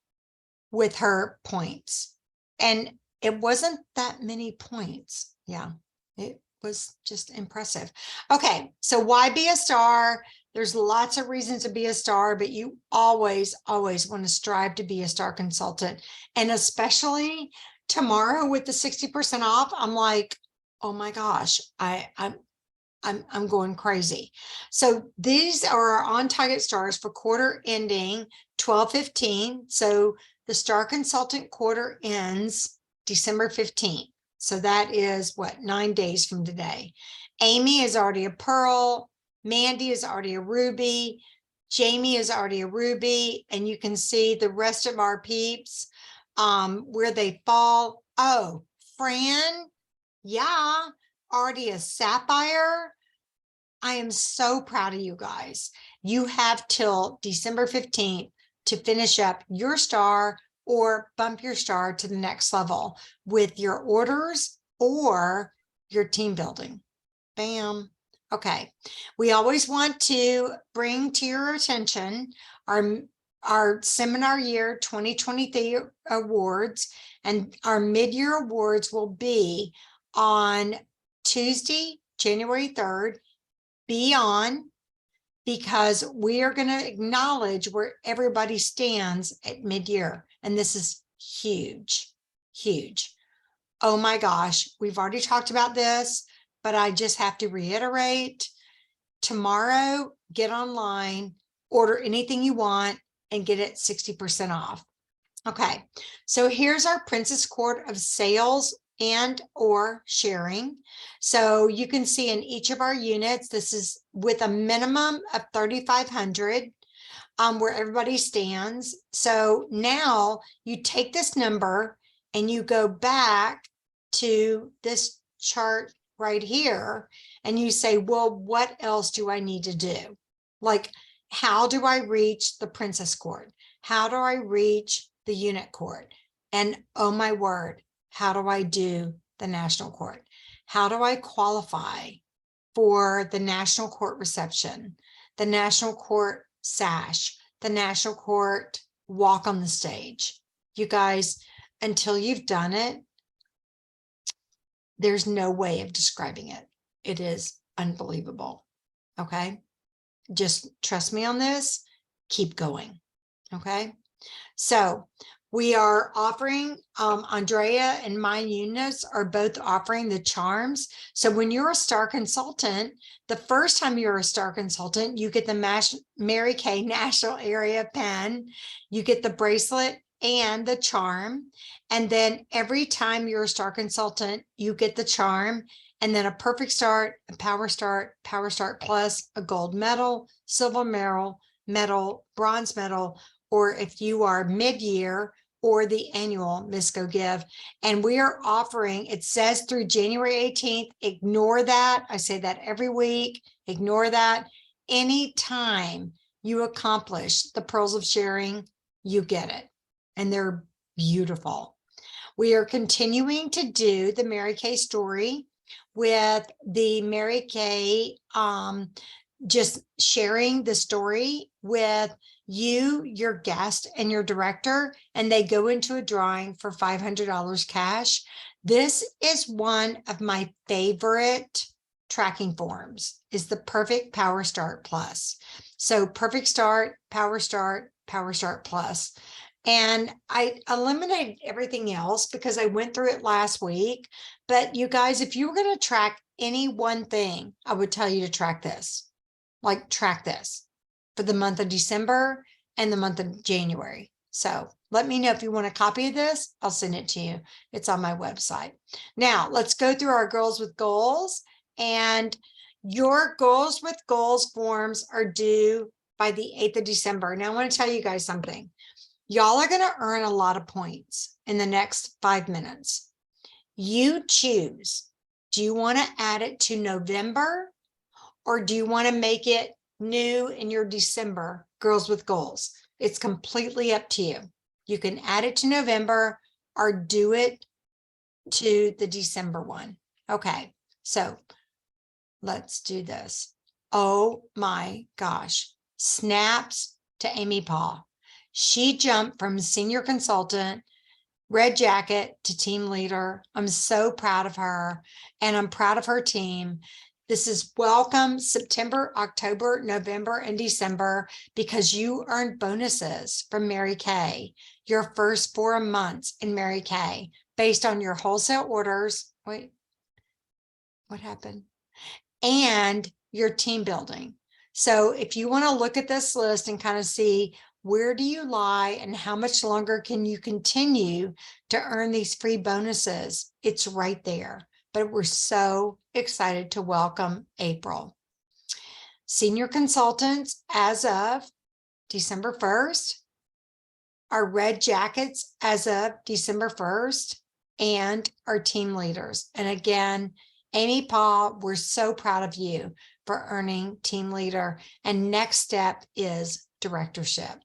with her points. And it wasn't that many points. Yeah, it was just impressive. Okay, so why be a star? There's lots of reasons to be a star, but you always want to strive to be a star consultant. And especially tomorrow with the 60% off, I'm like, oh my gosh, I'm going crazy. So these are our on target stars for quarter ending 12/15. So the Star Consultant quarter ends December 15th. So that is what, 9 days from today. Amy is already a pearl. Mandy is already a ruby. Jamie is already a ruby. And you can see the rest of our peeps where they fall. Oh, Fran, yeah, already a sapphire. I am so proud of you guys. You have till December 15th to finish up your star or bump your star to the next level with your orders or your team building. Bam. Okay. We always want to bring to your attention our seminar year 2023 awards, and our mid-year awards will be on Tuesday, January 3rd. Be on, because we are going to acknowledge where everybody stands at mid-year. And this is huge, huge. Oh my gosh, we've already talked about this, but I just have to reiterate, tomorrow, get online, order anything you want and get it 60% off. Okay, so here's our Princess Court of Sales and or sharing. So you can see in each of our units, this is with a minimum of 3,500 where everybody stands. So now you take this number and you go back to this chart right here and you say, well, what else do I need to do? Like, how do I reach the Princess Court? How do I reach the Unit Court? And oh my word, how do I do the National Court? How do I qualify for the National Court reception, the National Court sash, the National Court walk on the stage? You guys, until you've done it, there's no way of describing it. It is unbelievable. Okay. Just trust me on this. Keep going. Okay. So we are offering, Andrea and my units are both offering the charms. So when you're a STAR consultant, the first time you're a STAR consultant, you get the Mary Kay National Area Pen, you get the bracelet and the charm. And then every time you're a STAR consultant, you get the charm and then a Perfect Start, a Power Start Plus, a gold medal, silver medal, bronze medal, or if you are mid-year or the annual Miss Go Give. And we are offering, it says through January 18th, ignore that. I say that every week, ignore that. Anytime you accomplish the Pearls of Sharing, you get it. And they're beautiful. We are continuing to do the Mary Kay story with the Mary Kay, just sharing the story with you, your guest, and your director, and they go into a drawing for $500 cash. This is one of my favorite tracking forms, is the Perfect Power Start Plus. So Perfect Start, Power Start Plus. And I eliminated everything else because I went through it last week. But you guys, if you were going to track any one thing, I would tell you to track this. Like, track this for the month of December and the month of January. So let me know if you want a copy of this. I'll send it to you. It's on my website. Now let's go through our Girls with Goals, and your Girls with Goals forms are due by the 8th of December. Now I want to tell you guys something. Y'all are going to earn a lot of points in the next 5 minutes. You choose. Do you want to add it to November, or do you want to make it new in your December Girls with Goals? It's completely up to you. You can add it to November or do it to the December one. Okay, so let's do this. Oh my gosh. Snaps to Amy Paul. She jumped from senior consultant, red jacket, to team leader. I'm so proud of her, and I'm proud of her team. This is welcome September, October, November, and December, because you earned bonuses from Mary Kay your first 4 months in Mary Kay based on your wholesale orders. Wait, what happened? And your team building. So if you want to look at this list and kind of see where do you lie and how much longer can you continue to earn these free bonuses, it's right there. But we're so excited to welcome April. Senior consultants as of December 1st, our red jackets as of December 1st, and our team leaders. And again, Amy Paul, we're so proud of you for earning team leader. And next step is directorship.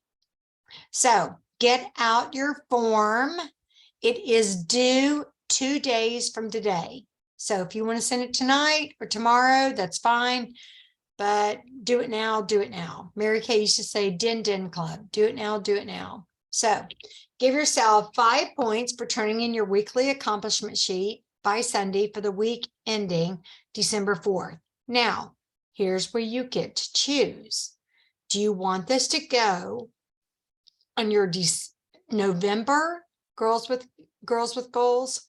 So get out your form. It is due 2 days from today. So if you want to send it tonight or tomorrow, that's fine. But do it now, do it now. Mary Kay used to say, din din club, do it now, do it now. So give yourself 5 points for turning in your weekly accomplishment sheet by Sunday for the week ending December 4th. Now, here's where you get to choose. Do you want this to go on your November Girls with Goals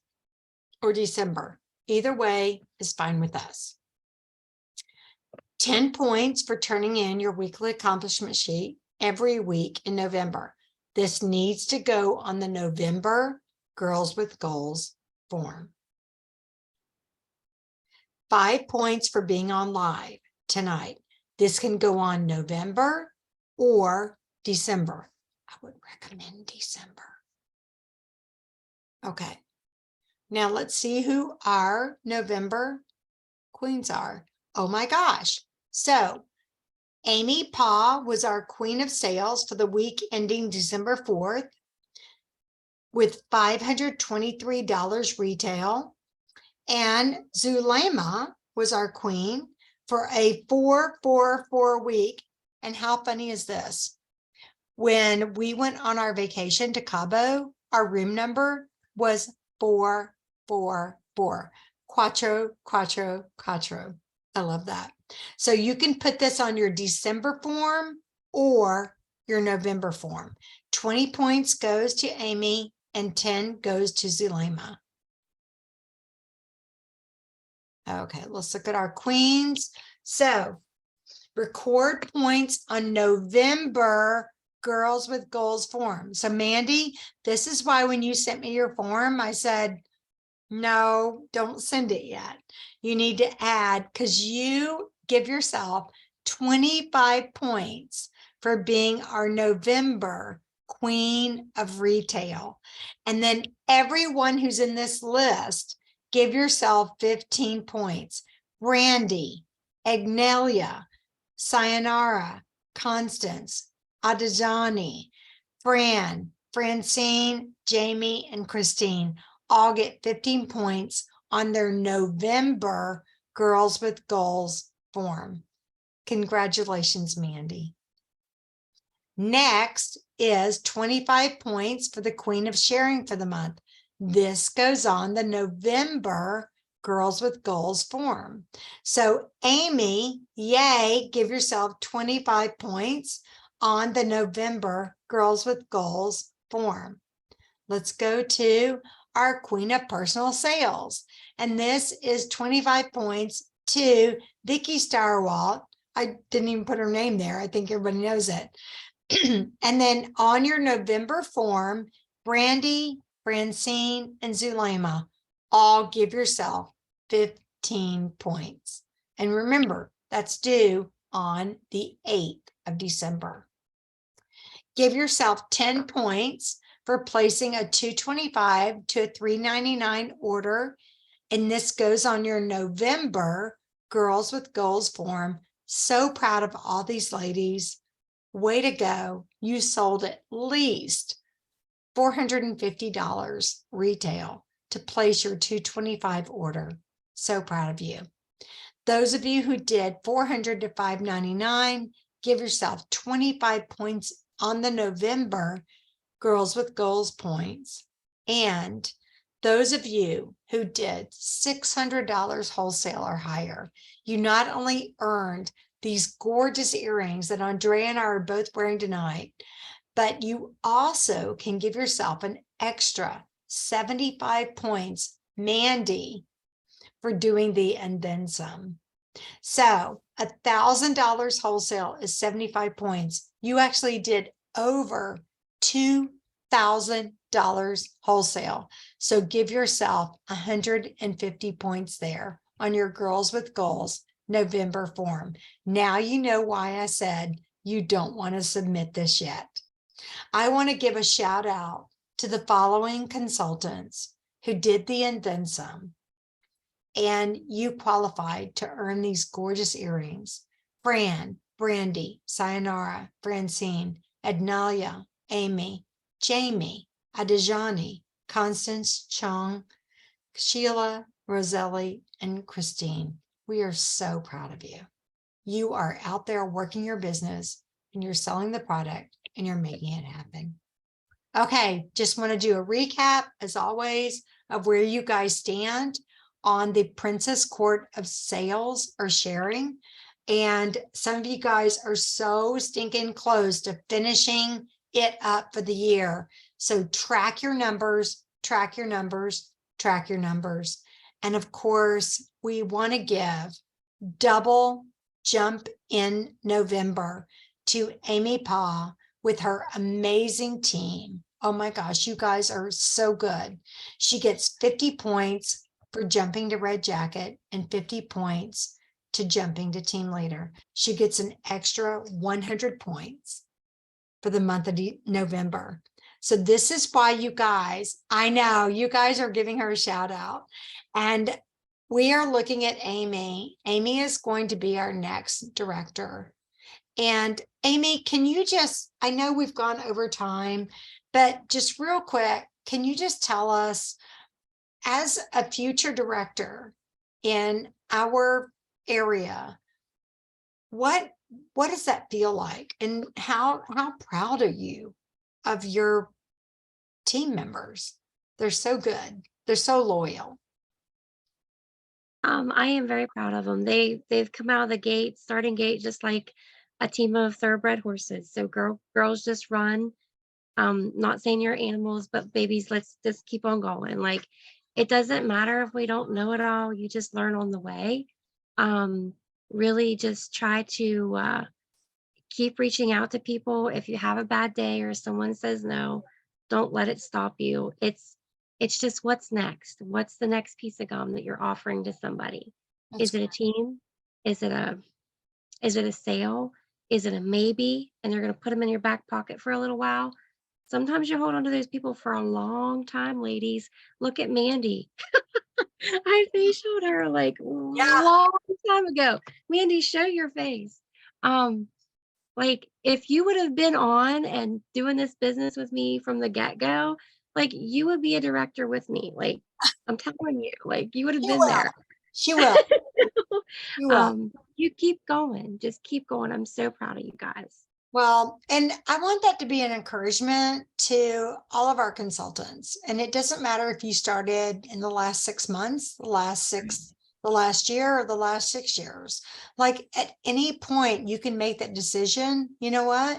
or December? Either way is fine with us. 10 points for turning in your weekly accomplishment sheet every week in November. This needs to go on the November Girls with Goals form. 5 points for being on live tonight. This can go on November or December. I would recommend December. Okay. Now let's see who our November queens are. Oh my gosh. So Amy Pa was our queen of sales for the week ending December 4th with $523 retail. And Zulema was our queen for a 444 week. And how funny is this? When we went on our vacation to Cabo, our room number was 444. Quattro, quattro, quattro. I love that. So you can put this on your December form or your November form. 20 points goes to Amy and 10 goes to Zulema. Okay, let's look at our queens. So record points on November Girls with Goals form. So Mandy, this is why when you sent me your form, I said, no, don't send it yet. You need to add, because you give yourself 25 points for being our November Queen of Retail. And then everyone who's in this list, give yourself 15 points. Brandy, Agnelia, Sayonara, Constance, Adajani, Fran, Francine, Jamie, and Christine all get 15 points on their November Girls with Goals form. Congratulations, Mandy. Next is 25 points for the Queen of Sharing for the month. This goes on the November Girls with Goals form. So Amy, yay, give yourself 25 points on the November Girls with Goals form. Let's go to our Queen of Personal Sales. And this is 25 points to Vicky Starwalt. I didn't even put her name there. I think everybody knows it. And then on your November form, Brandy, Francine, and Zulema, all give yourself 15 points. And remember, that's due on the 8th of December. Give yourself 10 points for placing a $225 to a $399 order. And this goes on your November Girls with Goals form. So proud of all these ladies. Way to go. You sold at least $450 retail to place your $225 order. So proud of you. Those of you who did $400 to $599, give yourself 25 points on the November Girls with Goals points. And those of you who did $600 wholesale or higher, you not only earned these gorgeous earrings that Andrea and I are both wearing tonight, but you also can give yourself an extra 75 points, Mandy, for doing the and then some. So $1,000 wholesale is 75 points. You actually did over $2,000 wholesale. So give yourself 150 points there on your Girls with Goals November form. Now you know why I said you don't want to submit this yet. I want to give a shout out to the following consultants who did the and then some. And you qualified to earn these gorgeous earrings. Fran, Brandy, Sayonara, Francine, Agnelia, Amy, Jamie, Adajani, Constance, Chong, Sheila, Roselli, and Christine. We are so proud of you. You are out there working your business and you're selling the product and you're making it happen. Okay, just want to do a recap, as always, of where you guys stand on the Princess Court of Sales or Sharing. And some of you guys are so stinking close to finishing it up for the year. So track your numbers, track your numbers, track your numbers. And of course, we want to give double jump in November to Amy Pa with her amazing team. Oh my gosh, you guys are so good. She gets 50 points for jumping to Red Jacket and 50 points to jumping to team leader. She gets an extra 100 points for the month of November. So this is why you guys, I know you guys are giving her a shout out. And we are looking at Amy. Amy is going to be our next director. And Amy, can you just, I know we've gone over time, but just real quick, can you just tell us, as a future director in our area, what does that feel like? And how proud are you of your team members? They're so good. They're so loyal.
I am very proud of them. They've come out of the gate, starting gate, just like a team of thoroughbred horses. So girls just run. Not saying you're animals, but babies, let's just keep on going. Like, it doesn't matter if we don't know it all. You just learn on the way. Really just try to keep reaching out to people. If you have a bad day or someone says no, don't let it stop you. It's just, what's next? What's the next piece of gum that you're offering to somebody? Is it a team? Is it a sale? Is it a maybe? And you're going to put them in your back pocket for a little while. Sometimes you hold on to those people for a long time, ladies. Look at Mandy. I facialed her like long time ago. Mandy, show your face. Like, if you would have been on and doing this business with me from the get-go, like, you would be a director with me. Like, I'm telling you, like, you would have been there.
She will. She will.
You keep going. Just keep going. I'm so proud of you guys.
Well, and I want that to be an encouragement to all of our consultants. And it doesn't matter if you started in the last 6 months, the last year, or the last 6 years. Like, at any point you can make that decision. You know what?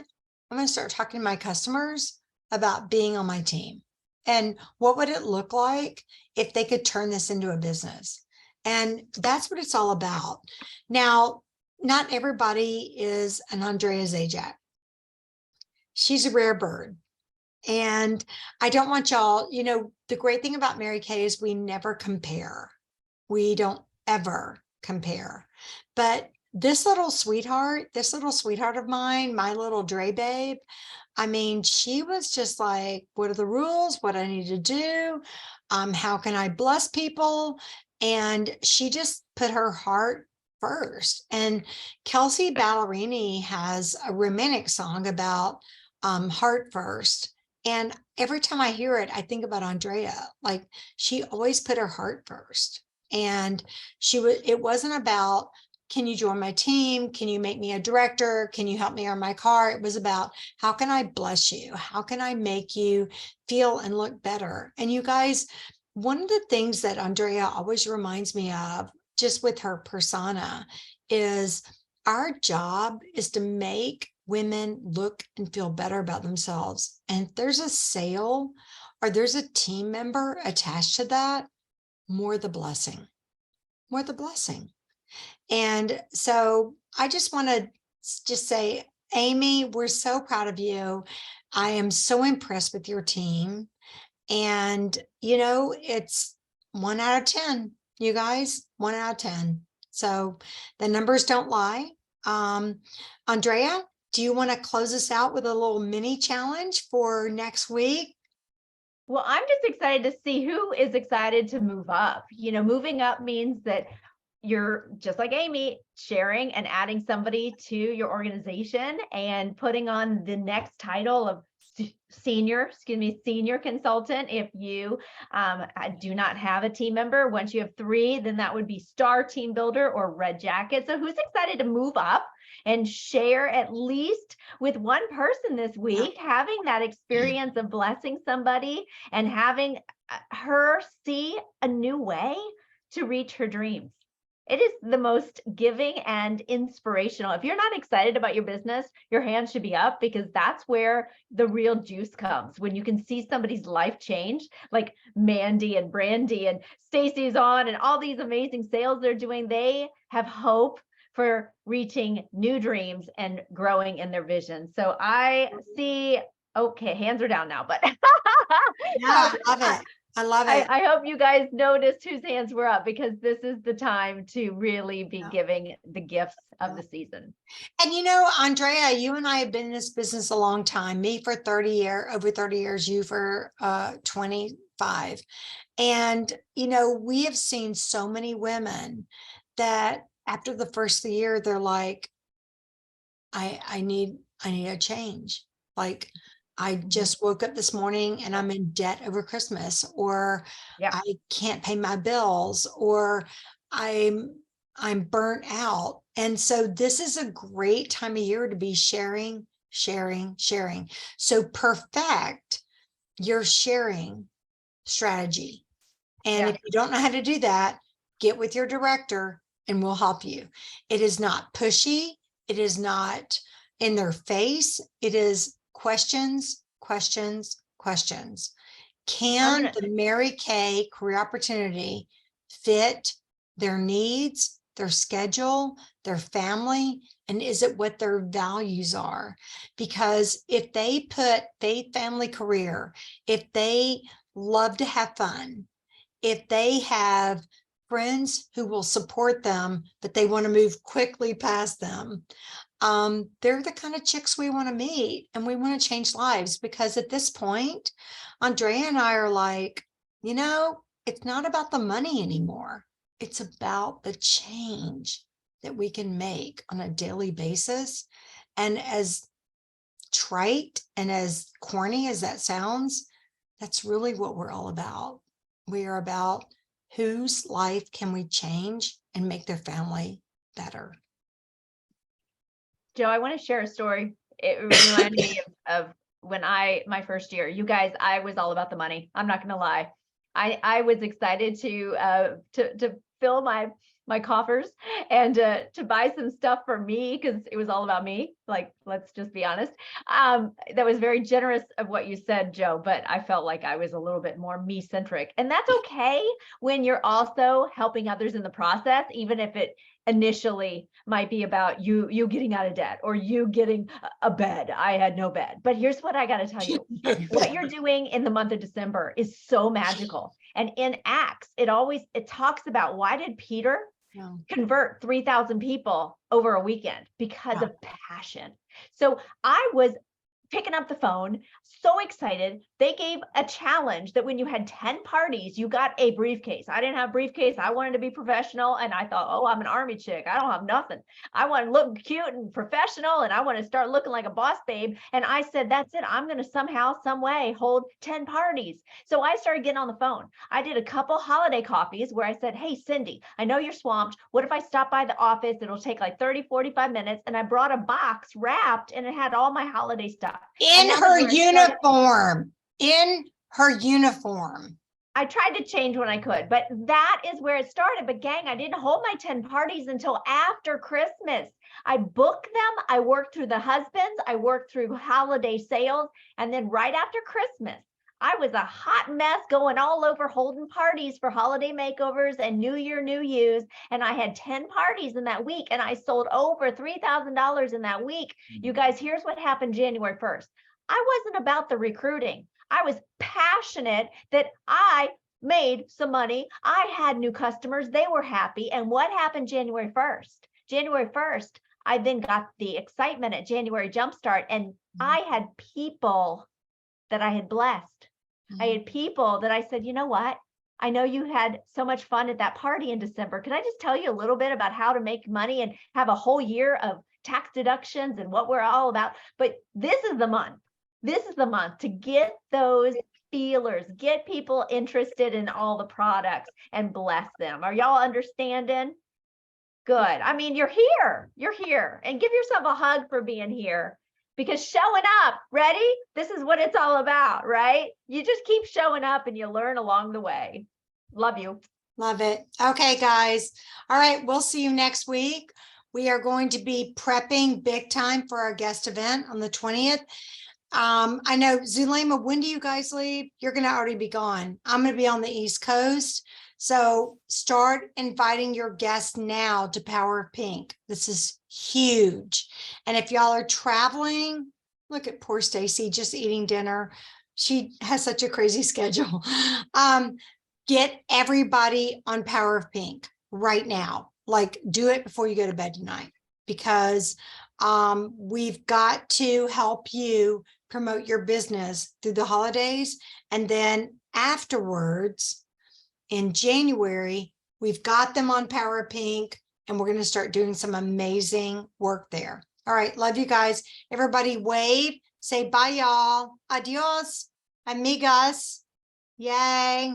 I'm going to start talking to my customers about being on my team. And what would it look like if they could turn this into a business? And that's what it's all about. Now, not everybody is an Andrea Zajac. She's a rare bird. And I don't want y'all, the great thing about Mary Kay is we never compare. We don't ever compare. But this little sweetheart of mine, my little Dre babe, I mean, she was just like, what are the rules? What I need to do? How can I bless people? And she just put her heart first. And Kelsey Ballerini has a romantic song about heart first. And every time I hear it, I think about Andrea. Like, she always put her heart first. And it wasn't about, can you join my team? Can you make me a director? Can you help me earn my car? It was about, how can I bless you? How can I make you feel and look better? And you guys, one of the things that Andrea always reminds me of, just with her persona, is our job is to make women look and feel better about themselves. And if there's a sale or there's a team member attached to that, more the blessing. And so I just want to just say, Amy, we're so proud of you. I am so impressed with your team. And, it's 1 out of 10, you guys, 1 out of 10. So the numbers don't lie. Andrea, do you want to close us out with a little mini challenge for next week?
Well, I'm just excited to see who is excited to move up. Moving up means that you're just like Amy, sharing and adding somebody to your organization and putting on the next title of senior consultant. If you do not have a team member, once you have 3, then that would be star team builder or red jacket. So who's excited to move up and share at least with one person this week, having that experience of blessing somebody and having her see a new way to reach her dreams? It is the most giving and inspirational. If you're not excited about your business, your hand should be up, because that's where the real juice comes. When you can see somebody's life change, like Mandy and Brandy and Stacy's on and all these amazing sales they're doing, they have hope for reaching new dreams and growing in their vision. So I see, okay, hands are down now, but
Yeah, I love it. I love it.
I hope you guys noticed whose hands were up because this is the time to really be
Yeah.
giving the gifts of
Yeah.
the season.
And you know, Andrea, you and I have been in this business a long time, me for 30 years, over 30 years, you for 25. And, you know, we have seen so many women that after the first of the year, they're like, I need a change. Like, I just woke up this morning and I'm in debt over Christmas, or
Yeah.
I can't pay my bills, or I'm burnt out. And so this is a great time of year to be sharing, sharing, sharing. So perfect your sharing strategy. And
Yeah.
if you don't know how to do that, get with your director and we'll help you. It is not pushy. It is not in their face. It is questions, questions, questions. Can
gonna-
the Mary Kay career opportunity fit their needs, their schedule, their family, and is it what their values are? Because if they put faith, family, career, if they love to have fun, if they have friends who will support them, but they want to move quickly past them, they're the kind of chicks we want to meet, and we want to change lives. Because at this point, Andrea and I are like, you know, it's not about the money anymore. It's about the change that we can make on a daily basis. And as trite and as corny as that sounds, that's really what we're all about. We are about whose life can we change and make their family better.
Joe, I want to share a story. It reminded me of when my first year, you guys, I was all about the money. I'm not going to lie. I was excited to fill my coffers and to buy some stuff for me because it was all about me. Like, let's just be honest. That was very generous of what you said, Joe, but I felt like I was a little bit more me centric, and that's okay when you're also helping others in the process, even if it initially might be about you getting out of debt or you getting a bed. I had no bed. But here's what I got to tell you. What you're doing in the month of December is so magical. And in Acts, it talks about, why did Peter
Yeah.
convert 3,000 people over a weekend? Because
Yeah.
of passion. So I was picking up the phone, so excited. They gave a challenge that when you had 10 parties, you got a briefcase. I didn't have a briefcase. I wanted to be professional. And I thought, oh, I'm an army chick. I don't have nothing. I want to look cute and professional. And I want to start looking like a boss babe. And I said, that's it. I'm going to somehow, some way hold 10 parties. So I started getting on the phone. I did a couple holiday coffees where I said, hey, Cindy, I know you're swamped. What if I stop by the office? It'll take like 30, 45 minutes. And I brought a box wrapped and it had all my holiday stuff.
In
that was
her
where it started.
uniform, in her uniform.
I tried to change when I could, but that is where it started. But gang, I didn't hold my 10 parties until after Christmas. I booked them. I worked through the husbands. I worked through holiday sales. And then right after Christmas, I was a hot mess going all over holding parties for holiday makeovers and New Year, New You's. And I had 10 parties in that week and I sold over $3,000 in that week. You guys, here's what happened January 1st. I wasn't about the recruiting. I was passionate that I made some money. I had new customers. They were happy. And what happened January 1st? January 1st, I then got the excitement at January Jumpstart, and I had people that I had blessed. I had people that I said, you know what? I know you had so much fun at that party in December. Could I just tell you a little bit about how to make money and have a whole year of tax deductions and what we're all about? But this is the month. This is the month to get those feelers, get people interested in all the products and bless them. Are y'all understanding? Good. I mean, you're here, and give yourself a hug for being here, because showing up, ready? This is what it's all about, right? You just keep showing up and you learn along the way. Love you.
Love it. Okay, guys. All right. We'll see you next week. We are going to be prepping big time for our guest event on the 20th. I know, Zulema, when do you guys leave? You're going to already be gone. I'm going to be on the East Coast. So start inviting your guests now to Power of Pink. This is huge. And if y'all are traveling, look at poor Stacy just eating dinner. She has such a crazy schedule. Get everybody on Power of Pink right now. Like, do it before you go to bed tonight, because we've got to help you promote your business through the holidays. And then afterwards, in January, we've got them on Power of Pink, and we're going to start doing some amazing work there. All right. Love you guys. Everybody wave. Say bye, y'all. Adios, amigas. Yay.